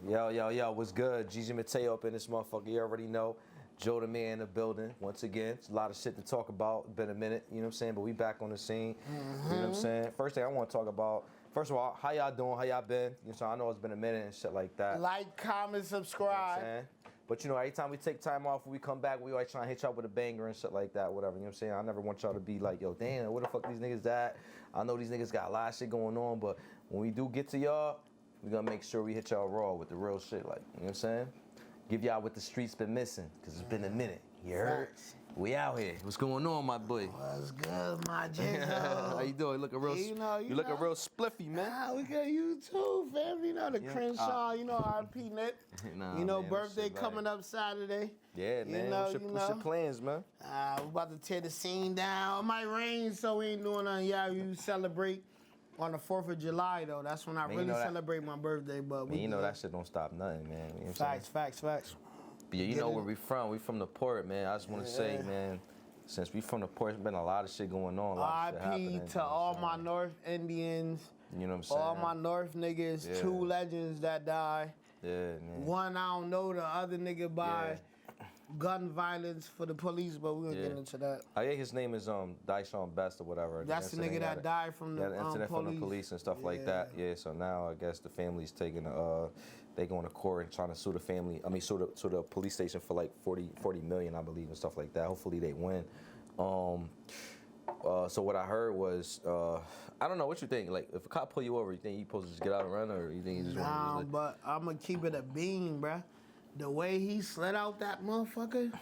Yo, what's good? Gigi Mateo up in this motherfucker. You already know. Joe the man in the building. Once again, it's a lot of shit to talk about. Been a minute, you know what I'm saying? But we back on the scene. You know what I'm saying? First thing I want to talk about, first of all, how y'all doing? How y'all been? You know, so I know it's been a minute and shit like that. Like, comment, subscribe. You know what I'm saying? But you know, every time we take time off, when we come back, we always try to hit y'all with a banger and shit like that, whatever. You know what I'm saying? I never want y'all to be like, yo, damn, where the fuck these niggas at? I know these niggas got a lot of shit going on, but when we do get to y'all, we gonna make sure we hit y'all raw with the real shit, like, you know what I'm saying? Give y'all what the streets been missing, cause it's been a minute. You heard? We out here. What's going on, my boy? What's good, my Jiggo? How you doing? You looking real, you looking real spliffy, man. Ah, we got you too, fam. You know the Crenshaw, you know RP Nip. Nah, you know, man, birthday coming up Saturday. Yeah, man. What's your plans, man? We about to tear the scene down. It might rain, so we ain't doing nothing. Yeah, you celebrate on the 4th of July, though. That's when I really celebrate my birthday. But you know that shit don't stop nothing, man. You know what I'm saying? Facts. But yeah, you know where we from. We from the port, man. I just want to say, man, since we from the port, there's been a lot of shit going on. RP to all my North Indians. You know what I'm saying? All my North niggas, 2 legends that die. Yeah, man. One I don't know, the other nigga by gun violence for the police, but we gonna get into that. Oh yeah, his name is Dyshon Best or whatever. That's the nigga that died from the incident from the police and stuff like that. Yeah, so now I guess the family's taking they going to court and trying to sue the family. I mean, sue the police station for like 40 million, I believe, and stuff like that. Hopefully they win. So what I heard was, I don't know what you think. Like, if a cop pull you over, you think you supposed to just get out and run, or you think you just want to? But I'm gonna keep it a bean, bruh. The way he slid out that motherfucker,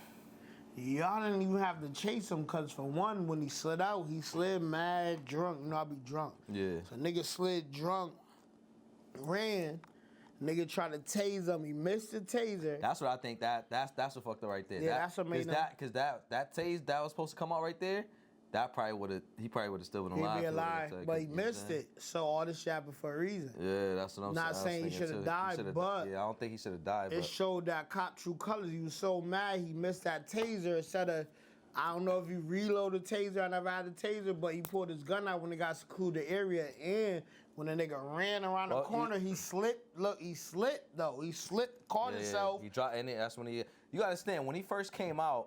y'all didn't even have to chase him, cause for one, when he slid out, he slid mad drunk. You know, I be drunk. Yeah. So nigga slid drunk, ran. Nigga tried to tase him. He missed the taser. That's what I think. That's what fucked up right there. Yeah, that's what made him. Because that tase that was supposed to come out right there. That probably would have. He probably would have still been alive. He'd be alive, but he missed it. So all this shit happened for a reason. Yeah, that's what I'm saying. Not saying he should have died, but yeah, I don't think he should have died. It showed that cop true colors. He was so mad he missed that taser instead of. I don't know if he reloaded the taser. I never had a taser, but he pulled his gun out when the guy secluded the area. And when the nigga ran around the corner, he slipped. Look, he slipped though. He slipped, caught himself. He dropped, and that's when he. You gotta understand when he first came out.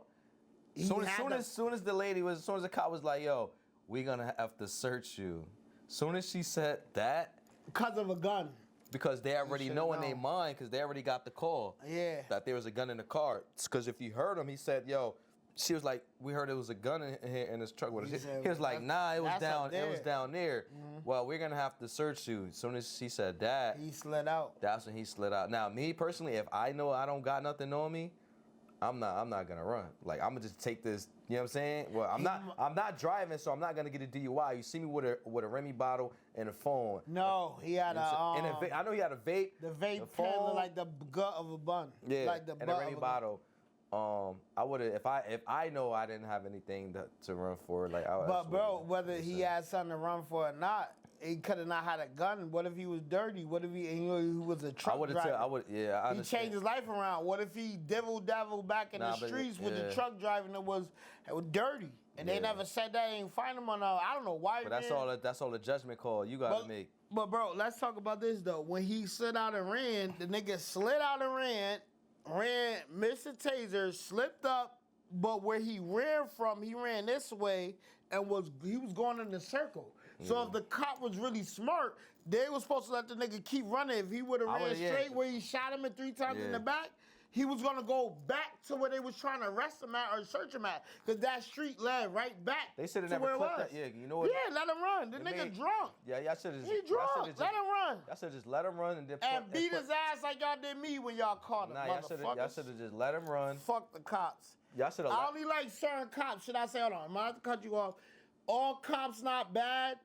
Soon as the cop was like, "Yo, we gonna have to search you." Soon as she said that, because of a gun. Because they already know in their mind, because they already got the call. Yeah. That there was a gun in the car. Because if you heard him, he said, "Yo." She was like, "We heard there was a gun in here in this truck with us." He was like, "Nah, it was down. It was down there." Mm-hmm. Well, we're gonna have to search you. As soon as she said that, he slid out. That's when he slid out. Now, me personally, if I know I don't got nothing on me, I'm not gonna run. Like, I'm gonna just take this. You know what I'm saying? Well, I'm not driving, so I'm not gonna get a DUI. You see me with a Remy bottle and a phone. No, he had I know he had a vape. The vape pen looked like the gut of a bun. Yeah, like the and a Remy bottle. I would have if I know I didn't have anything to run for. Like, but bro, whether he had something to run for or not, he could have not had a gun. What if he was dirty? What if he was a truck driver? He changed his life around. What if he devil back in the streets with the truck driving that was dirty? And they never said that. Ain't find him on. I don't know why. But that's all the judgment call you gotta make. But bro, let's talk about this though. When he slid out and ran, the nigga slid out and ran, missed the taser, slipped up, but where he ran from, he ran this way and he was going in a circle. So if the cop was really smart, they was supposed to let the nigga keep running. If he would have ran straight where he shot him 3 times in the back, he was gonna go back to where they was trying to arrest him at or search him at, because that street led right back. They should have never clipped that. Yeah, you know what? Yeah, let him run. The nigga drunk. Yeah, y'all should have. He drunk. Let him run. Y'all should just let him run and beat his ass like y'all did me when y'all caught him. Nah, y'all should have just let him run. Fuck the cops. Y'all should have. I only like certain cops. Should I say? Hold on, I'm gonna have to cut you off. All cops not bad.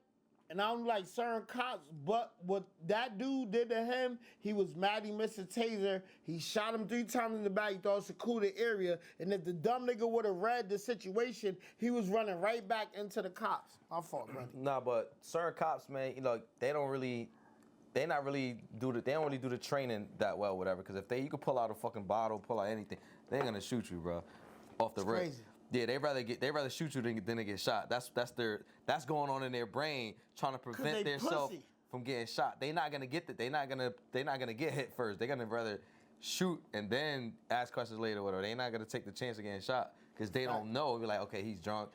And I don't like certain cops, but what that dude did to him, he was mad he missed a taser. He shot him 3 times in the back. He thought it was a secluded area. And if the dumb nigga would have read the situation, he was running right back into the cops. My fault, brother. Nah, but certain cops, man, you know, they don't really do the training that well, whatever. Because if you could pull out a fucking bottle, pull out anything, they ain't gonna shoot you, bro, off the rip. Crazy. Yeah, they rather shoot you than they get shot. That's going on in their brain, trying to prevent themselves from getting shot. They're not gonna get they're not gonna get hit first. They're gonna rather shoot and then ask questions later. Whatever. They're not gonna take the chance of getting shot because they don't know. Be like, okay, he's drunk.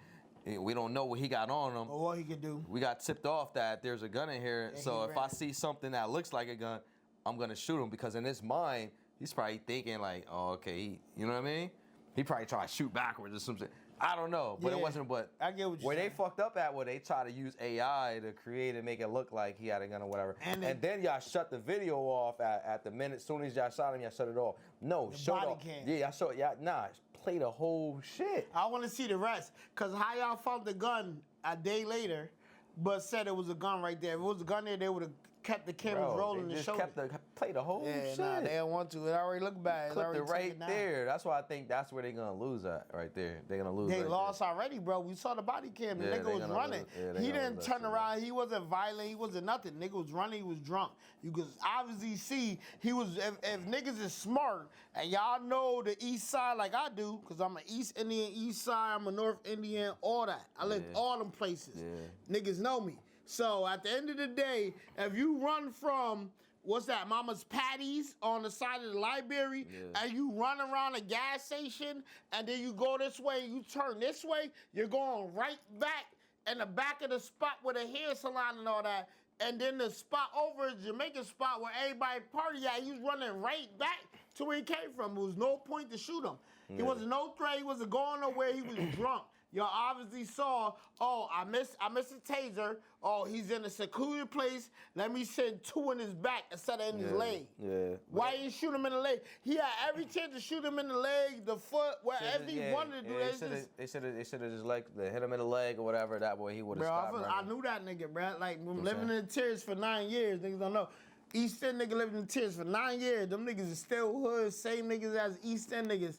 We don't know what he got on him. Or what he could do. We got tipped off that there's a gun in here. Yeah, So if I see something that looks like a gun, I'm gonna shoot him because in his mind, he's probably thinking like, oh, okay, you know what I mean? He probably try to shoot backwards or something. I don't know, but it wasn't. But I get what you're where saying. they fucked up at, where they try to use AI to create and make it look like he had a gun or whatever, and then y'all shut the video off at the minute. As soon as y'all shot him, y'all shut it off. No, The show body off. cam. Yeah, y'all show. Yeah, nah, play the whole shit. I want to see the rest. Because how y'all found the gun a day later, but said it was a gun right there. If it was a gun there, they would have kept the cameras Bro, rolling they and just showed kept it. play the whole shit. Nah, they don't want to. It already looked bad. Clipped it already right taken down. there. That's why I think that's where they're gonna lose at, right there. They're gonna lose. They right lost already, bro. We saw the body cam. The Yeah, nigga they was gonna running. lose. Yeah, they He gonna didn't lose turn that shit. around. He wasn't violent. He wasn't nothing. Nigga was running. He was drunk. You could obviously see he was. If niggas is smart and y'all know the East Side like I do, because I'm an East Indian, East Side. I'm a North Indian. All that. I lived Yeah. all them places. Yeah. Niggas know me. So at the end of the day, if you run from what's that, Mama's Patties on the side of the library, and you run around a gas station, and then you go this way, you turn this way, you're going right back in the back of the spot with a hair salon and all that, and then the spot over is Jamaican spot where everybody party at, he's running right back to where he came from. There was no point to shoot him. He wasn't no threat, he wasn't going nowhere, he was drunk. Y'all obviously saw, oh, I missed a taser. Oh, he's in a secluded place. Let me send two in his back instead of in his leg. Yeah. Why you shoot him in the leg? He had every chance to shoot him in the leg, the foot, wherever he wanted to do. They should have just like hit him in the leg or whatever. That way he would have stopped. I knew that nigga, bro. Like, living in the tears for 9 years, niggas don't know. East End nigga living in the tears for 9 years. Them niggas is still hood, same niggas as East End niggas.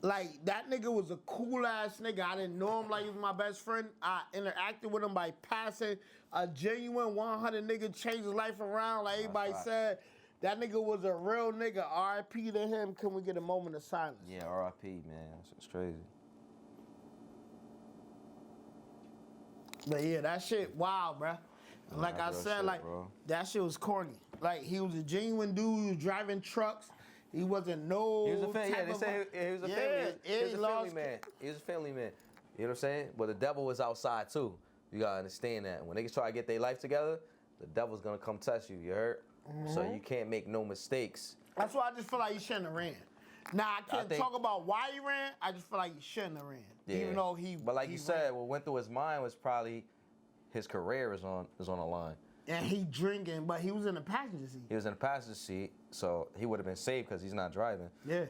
Like, that nigga was a cool-ass nigga. I didn't know him like he was my best friend. I interacted with him by passing a genuine 100 nigga, changed his life around, like everybody said. That nigga was a real nigga. R.I.P. to him. Can we get a moment of silence? Yeah, R.I.P., man. It's crazy. But yeah, that shit wild, bruh. Like I said, shit, like, bro. that shit was corny. Like, he was a genuine dude. He was driving trucks. He wasn't no He was a family. Yeah, they say he was a family. He was a family man. He was a family man. You know what I'm saying? But the devil was outside too. You gotta understand that. When niggas try to get their life together, the devil's gonna come test you. You heard? So you can't make no mistakes. That's why I just feel like he shouldn't have ran. Now, I can't talk about why he ran. I just feel like he shouldn't have ran. Yeah. Even though he. But like he you said, ran. what went through his mind was probably his career is on the line. And he drinking, but he was in the passenger seat. He was in the passenger seat, so he would have been safe because he's not driving. Yeah.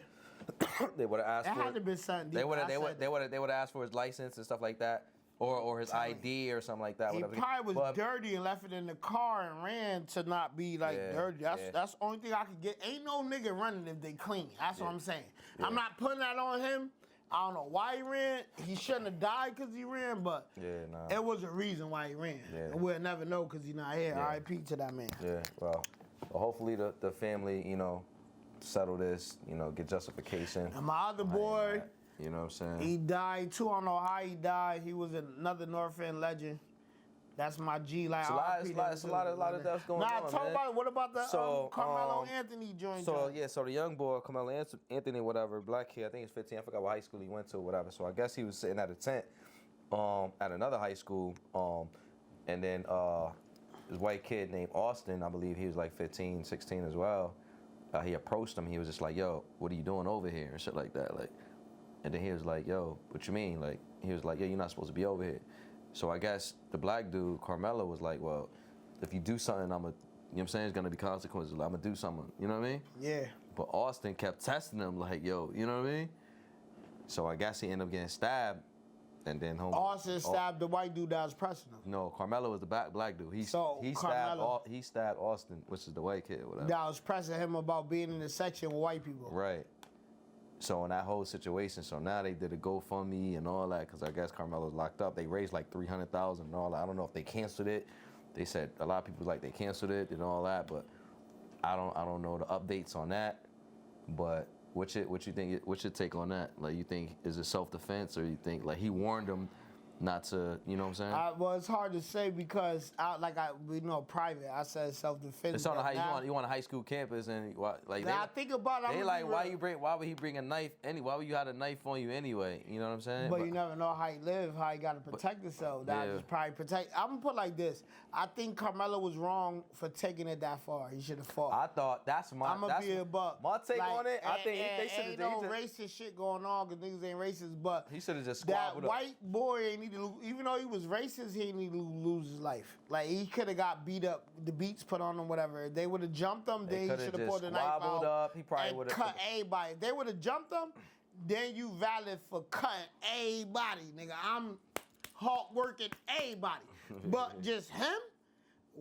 They would have asked It for. had to be something. They would have asked for his license and stuff like that, or his ID or something like that. He whatever. probably was But- dirty and left it in the car and ran to not be like Yeah, dirty. That's yeah. that's the only thing I could get. Ain't no nigga running if they clean. That's what I'm saying. I'm not putting that on him. I don't know why he ran. He shouldn't have died because he ran, but it was a reason why he ran. Yeah. And we'll never know because he's not here. Yeah. R.I.P. to that man. Yeah, well, hopefully the family, settle this, get justification. And my other boy, You know what I'm saying? he died too. I don't know how he died. He was another North End legend. That's my G. Like, It's a lot of deaths going on, talk man. about it. What about the So, Karmelo Anthony joint? So the young boy, Karmelo Anthony, whatever, black kid, I think he's 15. I forgot what high school he went to, whatever. So I guess he was sitting at a tent, at another high school, and then this white kid named Austin, I believe he was like 15, 16 as well. He approached him. He was just like, "Yo, what are you doing over here?" and shit like that. Like, and then he was like, "Yo, what you mean?" Like, he was like, "Yeah, you're not supposed to be over here." So I guess the black dude, Karmelo, was like, "Well, if you do something, you know what I'm saying, it's gonna be consequences. Like, I'm gonna do something." You know what I mean? Yeah. But Austin kept testing him, like, "Yo, you know what I mean?" So I guess he ended up getting stabbed, and then Austin stabbed the white dude that was pressing him. No, Karmelo was the black dude. He stabbed Austin, which is the white kid, whatever. That was pressing him about being in the section with white people. Right. So in that whole situation, so now they did a GoFundMe and all that because I guess Karmelo's locked up. They raised like $300,000 and all that. I don't know if they canceled it. They said a lot of people like they canceled it and all that, but I don't know the updates on that. But what you think? What's your take on that? Like, you think is it self-defense or you think like he warned him not to, you know what I'm saying? Well, it's hard to say because we know private. I said self-defense. It's on a you on a high school campus and like I think about it. They like why would he bring a knife why would you have a knife on you anyway? You know what I'm saying? But you never know how he live, how he got to protect himself. That just probably protect. I'm gonna put it like this. I think Karmelo was wrong for taking it that far. He should have fought. I thought I'm gonna be a buck. My take on it. I think they should have. Ain't no racist shit going on because niggas ain't racist. But he should have just squabbled that white boy ain't need to lose, even though he was racist, he ain't need to lose his life. Like he could have got beat up, the beats put on him, whatever. If they would have jumped him, then he should have pulled the knife out. Up. He probably would have cut everybody. If they would have jumped him, then you valid for cutting everybody, nigga. I'm hard working everybody, but just him.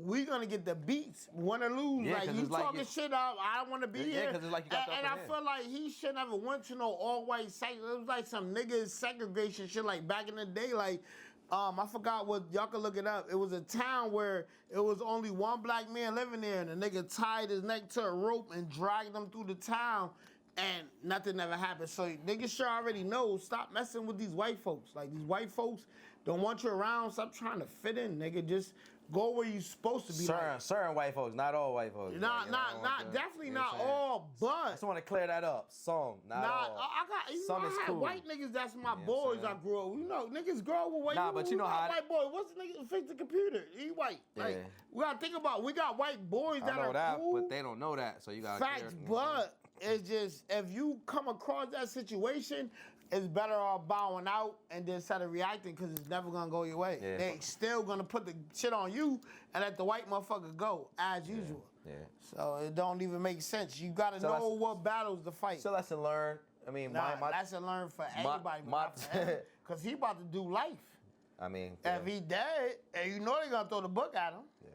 We gonna get the beats, win or lose. Yeah, like you talking shit out. I don't want to be here. Yeah, because it's like you got the and I feel like he should never went to no all white segregation. It was like some niggas segregation shit like back in the day. Like I forgot what y'all can look it up. It was a town where it was only one black man living there, and the nigga tied his neck to a rope and dragged him through the town. And nothing ever happened. So niggas sure already know, stop messing with these white folks. Like these white folks don't want you around. Stop trying to fit in, nigga. Just go where you supposed to be. Certain white folks, not all white folks. Definitely not all, but I just want to clear that up. Some, not all. I had white niggas that's my boys I grew up with. You know, niggas grow up with white Nah, but you know how white boy, what's the nigga who fix the computer? He white. Yeah. Like, we gotta think about, we got white boys that are cool. But they don't know that, so you gotta Facts, but it's just, if you come across that situation, it's better off bowing out and then instead of reacting because it's never gonna go your way. Yeah. They still gonna put the shit on you and let the white motherfucker go as usual. Yeah. So it don't even make sense. You gotta know what battles to fight. So lesson learned. I mean, my lesson learned for everybody, because he about to do life. I mean, if he dead, and you know they gonna throw the book at him. Yeah,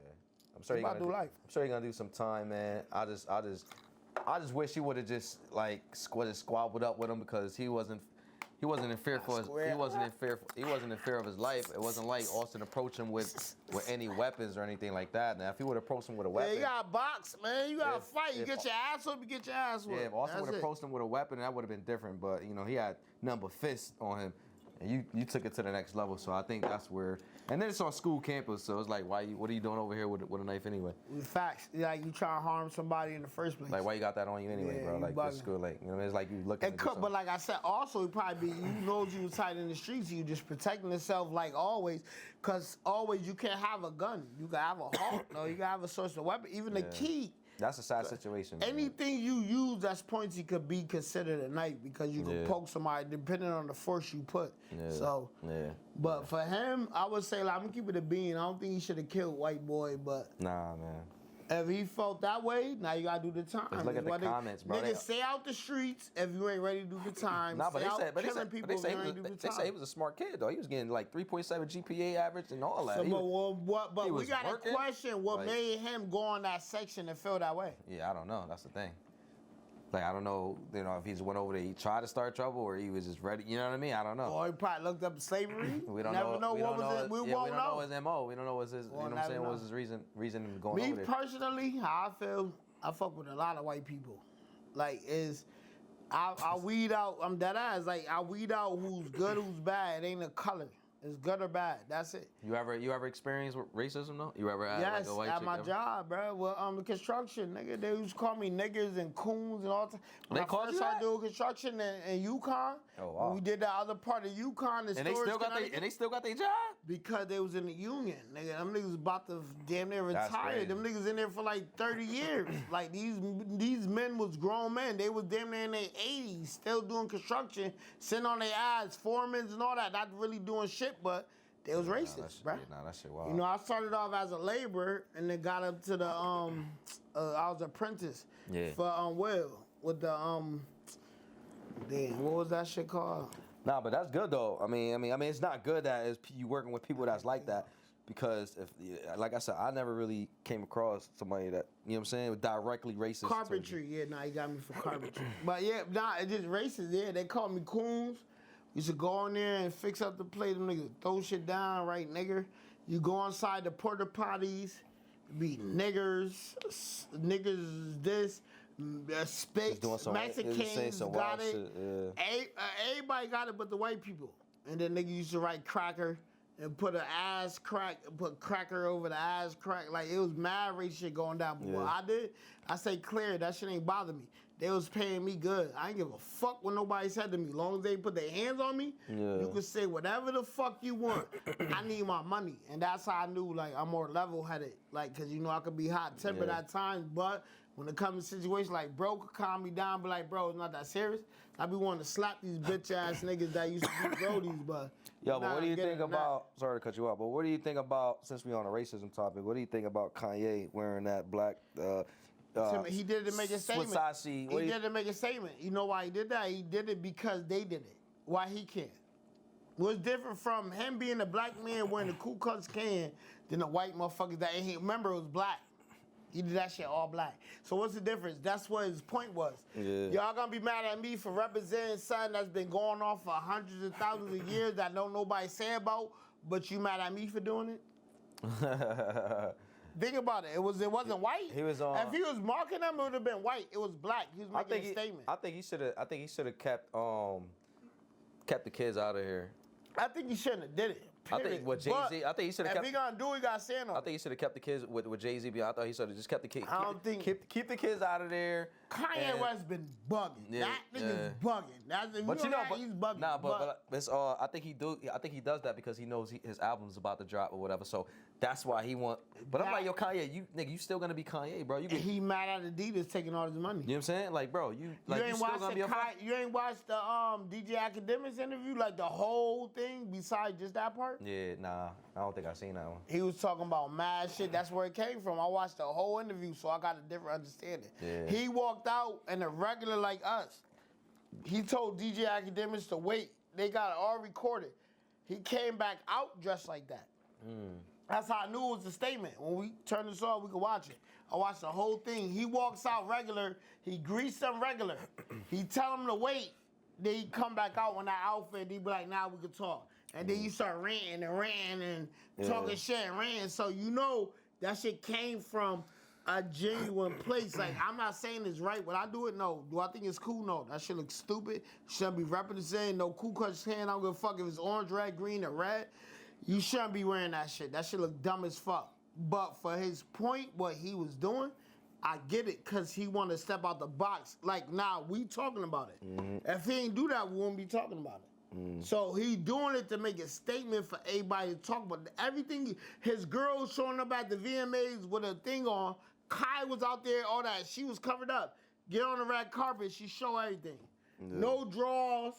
I'm sure he about to do life. I'm sure he gonna do some time, man. I just wish he would have just like squabbled up with him because he wasn't in fear he wasn't in fear of his life. It wasn't like Austin approached him with any weapons or anything like that. Now if he would have approached him with a weapon, you got box, man. You got to fight. You get your ass whooped, you get your ass whooped. Yeah, if Austin would have approached him with a weapon, that would have been different. But you know, he had nothing but fists on him, and you took it to the next level. So I think that's where. And then it's on school campus, so it's like, what are you doing over here with a knife anyway? Facts. Like, you trying to harm somebody in the first place. Like, why you got that on you anyway, bro? Like, this school, like, you know, it's like you looking at But like I said, also, it probably be, you know you was tight in the streets, you just protecting yourself like always, because always you can't have a gun. You can have a hawk, no, you can have a source of weapon, even the key. That's a sad situation. Man. Anything you use that's pointy could be considered a knife because you can poke somebody depending on the force you put. Yeah. So, but for him, I would say, like, I'm gonna keep it a bean. I don't think he should have killed white boy, but nah, man. If he felt that way, now you gotta do the time. Just look at the comments, bro. Niggas, stay out the streets if you ain't ready to do the time. Nah, but they say He he was a smart kid though. He was getting like 3.7 GPA average and all that. So, but we got a question. What made him go on that section and feel that way? Yeah, I don't know. That's the thing. Like, I don't know, you know, if he just went over there, he tried to start trouble, or he was just ready. You know what I mean? I don't know. Or he probably looked up slavery. We don't know. We won't know. We don't know his MO. We don't know what's his. You know what I'm saying? What's his reason going over there? Me personally, how I feel, I fuck with a lot of white people. Like, I weed out. I'm dead ass. Like, I weed out who's good, who's bad. It ain't a color. It's good or bad. That's it. You ever experienced racism though? You ever had like a white chick? Yes, at my job, bro. Well, construction, nigga. They used to call me niggas and coons and all that. When I first started doing construction in UConn, we did the other part of UConn. And they still got their job? Because they was in the union, nigga. Them niggas about to damn near retire. Them niggas in there for like 30 years. Like these men was grown men. They was damn near in their 80s, still doing construction, sitting on their ass, foremans and all that, not really doing shit. But they was racist, bro. Nah, that shit wild. You know, I started off as a laborer and then got up to the I was an apprentice for Will with the what was that shit called? Nah, but that's good though. I mean, it's not good that you working with people that's like that, because if, like I said, I never really came across somebody that, you know what I'm saying, directly racist. Carpentry, you got me for carpentry. But yeah, it's just racist. Yeah, they call me coons. Used to go in there and fix up the plate. Them niggas throw shit down, right, nigger? You go inside the porta potties, be niggers this, Mexicans got it. Shit, everybody got it but the white people. And then nigga used to write cracker, and put put cracker over the ass crack. Like, it was mad race shit going down. But what I did, I say clear, that shit ain't bother me. They was paying me good. I ain't give a fuck what nobody said to me. As long as they put their hands on me, you can say whatever the fuck you want. I need my money. And that's how I knew, like, I'm more level-headed. Like, because, you know, I could be hot-tempered at times, but when it comes to situations like, bro could calm me down, be like, bro, it's not that serious. I be wanting to slap these bitch-ass niggas that used to be brodies, but... Yo, but what do you think about, sorry to cut you off, but what do you think about, since we on a racism topic, what do you think about Kanye wearing that black... he did it to make a statement. He did it to make a statement. You know why he did that? He did it because they did it. Why he can't? What's different from him being a black man wearing the Ku Klux Klan than the white motherfuckers that ain't? Remember, it was black. He did that shit all black. So what's the difference? That's what his point was. Yeah. Y'all gonna be mad at me for representing something that's been going on for hundreds of thousands of years that don't nobody say about, but you mad at me for doing it? Think about it. It wasn't white. He was on. If he was marking them, it would have been white. It was black. He was making a statement. I think he should have kept the kids out of here. I think he shouldn't have did it. Period. I think what Jay-Z. I think he should have kept. If he gonna do it, he gotta say no. I think he should have kept the kids with Jay-Z. I thought he should have just kept the kids. I don't think keep the kids out of there. Kanye West been bugging. Yeah, that nigga's bugging. But he's bugging. Nah, but it's I think he does that because he knows his album's about to drop or whatever. So that's why he want. But I'm like, yo, Kanye, you still gonna be Kanye, bro. He mad at Adidas taking all his money. You know what I'm saying? Like, bro, you ain't still gonna be a you ain't watched the DJ Academics interview, like the whole thing besides just that part? Yeah, nah, I don't think I seen that one. He was talking about mad shit. That's where it came from. I watched the whole interview, so I got a different understanding. Yeah. He walked out and a regular like us. He told DJ Academics to wait. They got it all recorded. He came back out dressed like that. That's how I knew it was a statement. When we turn this off, we can watch it. I watched the whole thing. He walks out regular. He greets them regular. He tell them to wait. Then he come back out in that outfit. He be like, now we can talk. And then you start ranting and talking shit and ranting. So you know that shit came from a genuine place. Like, I'm not saying it's right. When I do it, no. Do I think it's cool? No. That shit looks stupid. Shouldn't be representing no Ku Klux Klan. I don't give a fuck if it's orange, red, green, or red. You shouldn't be wearing that shit. That shit look dumb as fuck. But for his point, what he was doing, I get it, because he want to step out the box. Like, now, we talking about it. If he ain't do that, we won't be talking about it. So he doing it to make a statement for everybody to talk about. Everything, his girl showing up at the VMAs with a thing on. Kai was out there, all that. She was covered up. Get on the red carpet, she show everything. No drawers,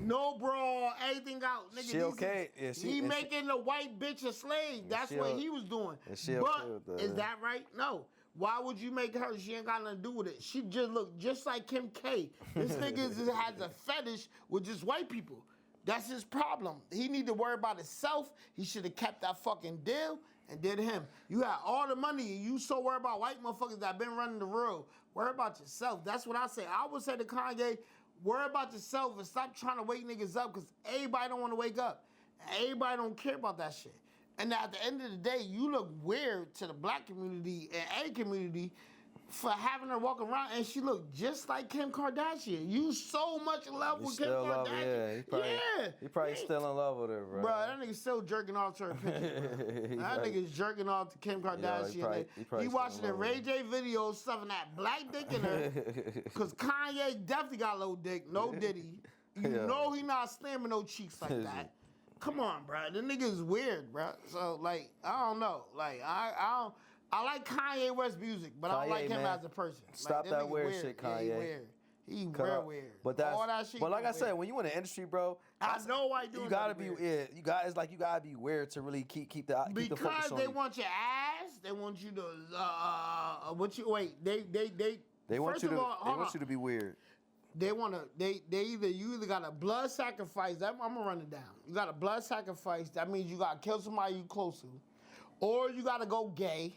no bra, everything out. Nigga, she okay? He making the white bitch a slave. That's what he was doing. But is that right? No. Why would you make her? She ain't got nothing to do with it. She just looked just like Kim K. This nigga has a fetish with just white people. That's his problem. He need to worry about himself. He should have kept that fucking deal and did him. You had all the money and you so worried about white motherfuckers that been running the world. Worry about yourself. That's what I say. I would say to Kanye, worry about yourself and stop trying to wake niggas up, because everybody don't want to wake up. Everybody don't care about that shit. And at the end of the day, you look weird to the black community and a community for having her walk around, and she looked just like Kim Kardashian. You so much in love with Kim Kardashian. He probably still in love with her, bro. Bro, that nigga still jerking off to her picture, bro. That nigga's jerking off to Kim Kardashian. He watching the Ray J videos, stuffing that black dick in her, because Kanye definitely got low dick, no Diddy. You know he not slamming no cheeks like that. Come on, bro. The nigga is weird, bro. So, like, I don't know. Like, I like Kanye West music, but I don't like him as a person. Stop like, that weird shit, Kanye. Yeah, he real weird. But that's all that shit. But like I said, when you in the industry, bro, I know why you doing. You gotta be it's like you gotta be weird to really keep the focus on. Because they want your ass. They want you to They want you to be weird. They you either got a blood sacrifice. I'm gonna run it down. You got a blood sacrifice. That means you gotta kill somebody you close to, or you gotta go gay.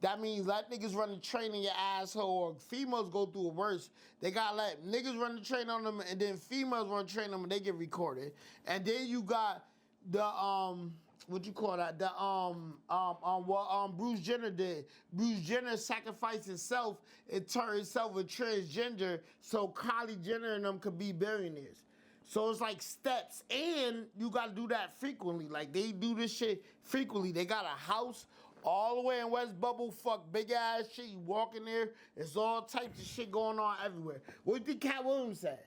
That means let niggas run the train in your asshole, or females go through it worse. They gotta let niggas run the train on them, and then females run the train on them, and they get recorded. And then you got the what you call that? The what Bruce Jenner did. Bruce Jenner sacrificed himself and turned himself a transgender so Kylie Jenner and them could be billionaires. So it's like steps, and you gotta do that frequently. Like they do this shit frequently. They got a house all the way in West Bubble, fuck big ass shit. You walk in there, it's all types of shit going on everywhere. What do you think Cat Williams said?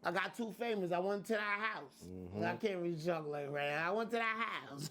I got too famous. I went to that house. I can't really talk like right now. I went to that house.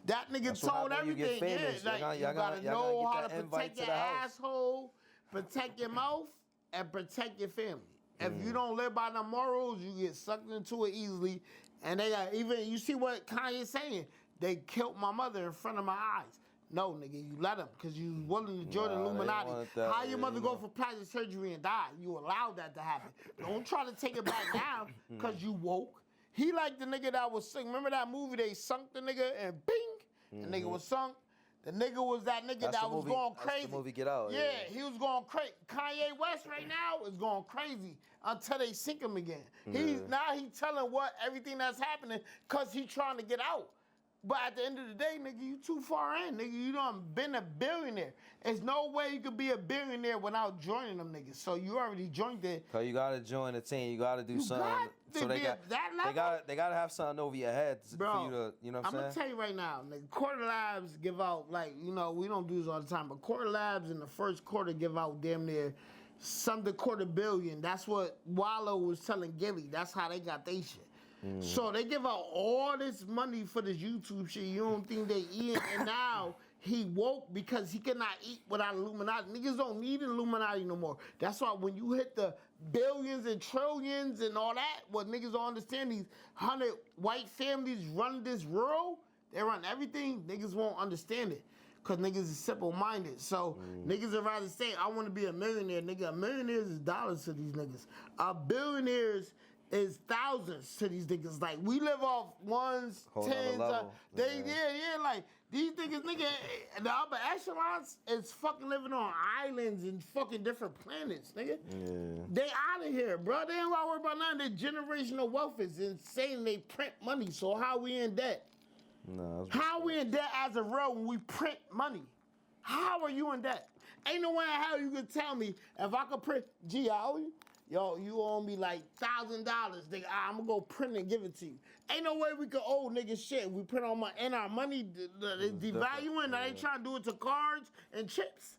That nigga told everything. Like, you gotta know how to protect your asshole, protect your mouth, and protect your family. If you don't live by the morals, you get sucked into it easily. And they got even, you see what Kanye's saying? They killed my mother in front of my eyes. No, nigga, you let them because you willing to join the Illuminati. How your mother go for plastic surgery and die? You allowed that to happen. Don't try to take it back now because you woke. He like the nigga that was sunk. Remember that movie? They sunk the nigga and bing, the nigga was sunk. The nigga was that nigga that was going crazy. That's the movie Get Out. Yeah, he was going crazy. Kanye West right now is going crazy until they sink him again. Now he telling everything that's happening because he trying to get out. But at the end of the day, nigga, you too far in, nigga. You done been a billionaire. There's no way you could be a billionaire without joining them niggas. So you already joined it. Cause you gotta join the team. You gotta do something. So they gotta have something over your head for you to, you know what I'm saying? I'm gonna tell you right now, nigga. Quarter Labs give out we don't do this all the time, but Quarter Labs in the first quarter give out damn near some $250 million. That's what Wallow was telling Gilly. That's how they got they shit. So they give out all this money for this YouTube shit. You don't think they eat? And now he woke because he cannot eat without Illuminati. Niggas don't need Illuminati no more. That's why when you hit the billions and trillions and all that, what niggas don't understand, these 100 white families run this world. They run everything. Niggas won't understand it. Because niggas is simple-minded. So niggas would rather say, I want to be a millionaire. Nigga, a millionaire is dollars to these niggas. A billionaires is thousands to these niggas. Like, we live off ones, tens. Like, these niggas, the upper echelons is fucking living on islands and fucking different planets, nigga. Yeah. They out of here, bro. They ain't gotta worry about nothing. Their generational wealth is insane. They print money, so how we in debt? No, how we in debt as a road when we print money? How are you in debt? Ain't no way in hell you can tell me if I could print, I owe you. Yo, you owe me like $1,000, nigga. I'm gonna go print and give it to you. Ain't no way we could owe niggas shit. We print on our money, devaluing. Now they trying to do it to cards and chips.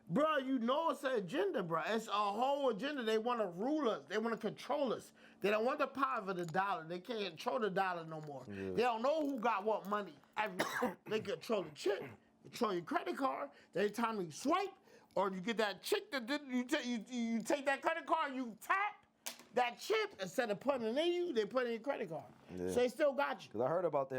Bro, you know it's an agenda, bro. It's a whole agenda. They want to rule us. They want to control us. They don't want the power of the dollar. They can't control the dollar no more. Yeah. They don't know who got what money. They control the chip, control your credit card. Every time you swipe, or you get that chick that you take that credit card, you tap that chip instead of putting it in you, they put it in your credit card. Yeah. So they still got you. Cause I heard about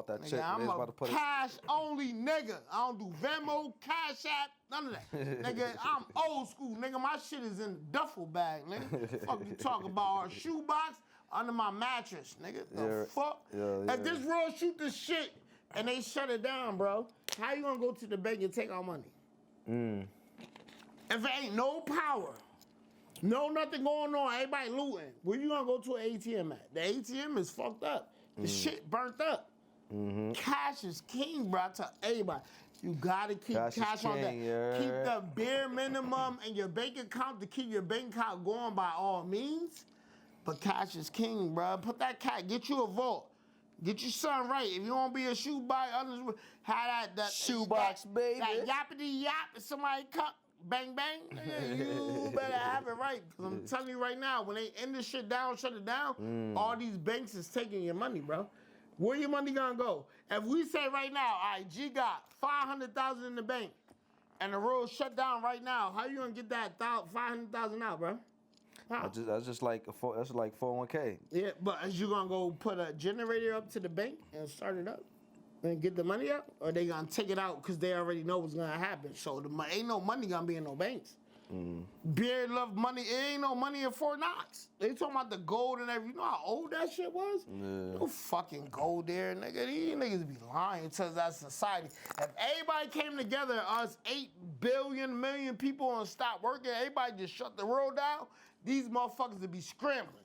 that chip. I'm a cash only nigga. I don't do Venmo, Cash App, none of that. Nigga, I'm old school, nigga. My shit is in the duffel bag, nigga. Fuck you talking about our shoebox under my mattress, nigga. The fuck? Yeah. If this world shoot this shit and they shut it down, bro, how you gonna go to the bank and take our money? If it ain't no power, no nothing going on, everybody looting, where you gonna go to an ATM at? The ATM is fucked up. The shit burnt up. Cash is king, bro. I tell everybody, you gotta keep cash on that. Yeah. Keep the bare minimum in your bank account to keep your bank account going by all means. But cash is king, bro. Put that cash, get you a vault. Get your son right. If you want to be a shoebox, have that shoebox, baby. That yappity yap, if somebody come. Bang, bang, you better have it right. Because I'm telling you right now, when they end this shit down, shut it down, all these banks is taking your money, bro. Where your money gonna go? If we say right now, all right, G got $500,000 in the bank, and the road shut down right now, how you gonna get that $500,000 out, bro? How? That's just like 401k. Yeah, but is you gonna go put a generator up to the bank and start it up? And get the money out, or they gonna take it out because they already know what's gonna happen. So ain't no money gonna be in no banks. Beard love money. It ain't no money in Fort Knox. They talking about the gold and everything. You know how old that shit was? Yeah. No fucking gold there, nigga. These niggas be lying to that society. If everybody came together, us 8 billion people, and stop working, everybody just shut the world down, these motherfuckers would be scrambling.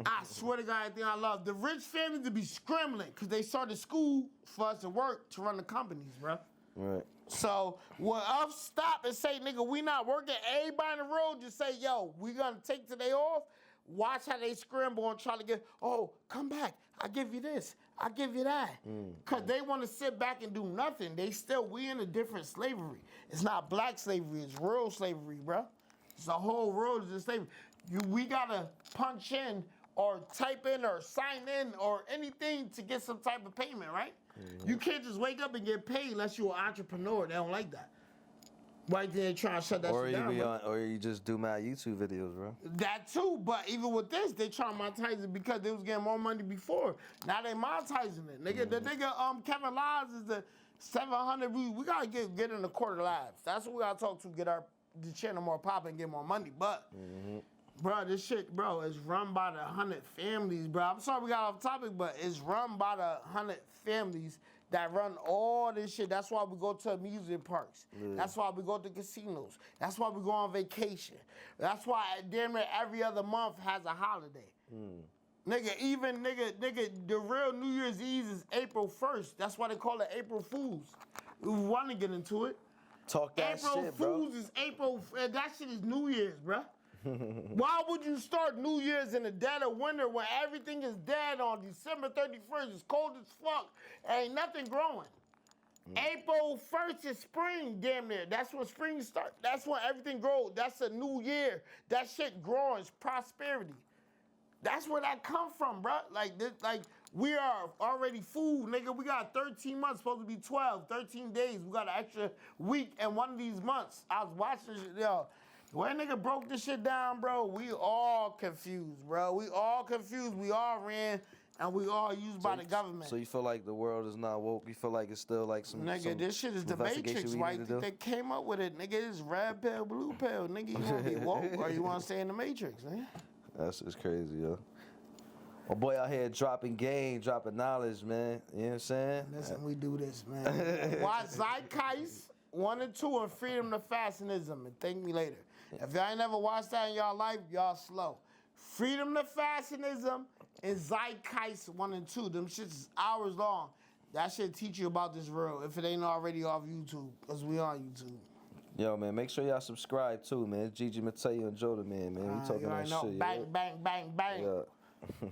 I swear to God, everything I love. The rich families to be scrambling because they started school for us to work to run the companies, bro. Right. So when us stop and say, nigga, we not working, everybody in the road just say, yo, we gonna take today off. watch how they scramble and try to get, oh, come back. I give you this. I give you that. Because they want to sit back and do nothing. We in a different slavery. It's not black slavery. It's real slavery, bro. It's the whole world is slavery. We got to punch in or type in or sign in or anything to get some type of payment, right? You can't just wake up and get paid unless you're an entrepreneur. They don't like that. Right there, trying to shut that shit down. Or you just do my YouTube videos, bro. That too, but even with this, they trying to monetize it because they was getting more money before. Now they monetizing it. Nigga, the nigga Kevin Lives is the 700 views. We gotta get in the quarter lives. That's what we gotta talk to, get the channel more popping, get more money. But bro, this shit, bro, is run by the 100 families, bro. I'm sorry we got off topic, but it's run by the 100 families that run all this shit. That's why we go to amusement parks. That's why we go to casinos. That's why we go on vacation. That's why damn near every other month has a holiday. Nigga, the real New Year's Eve is April 1st. That's why they call it April Fools. We want to get into it. Talk that shit, bro. April Fools is April, that shit is New Year's, bro. Why would you start New Year's in the dead of winter when everything is dead on December 31st? It's cold as fuck. Ain't nothing growing. April 1st is spring, damn near. That's when spring starts. That's when everything grows. That's a new year. That shit growing. It's prosperity. That's where that come from, bro. Like we are already food, nigga. We got 13 months, supposed to be 12, 13 days. We got an extra week in one of these months. I was watching shit, yo. When nigga broke this shit down, bro, we all confused, bro. We all confused. We all ran, and we all used by the government. So you feel like the world is not woke? You feel like it's still like some nigga, this shit is the Matrix, right? They came up with it, nigga. It's red pill, blue pill, nigga. You want to be woke or you want to stay in the Matrix, nigga? That's just crazy, yo. My boy out here dropping game, dropping knowledge, man. You know what I'm saying? Listen, we do this, man. Watch Zeitgeist 1 and 2 and Freedom to Fashionism and thank me later. If y'all ain't never watched that in y'all life, y'all slow. Freedom to Fashionism and Zeitgeist 1 and 2. Them shits is hours long. That shit teach you about this world if it ain't already off YouTube, because we on YouTube. Yo, man, make sure y'all subscribe too, man. It's Gigi Mateo and Joe the man, we talking that shit. Bang, bang, bang, bang. Yeah.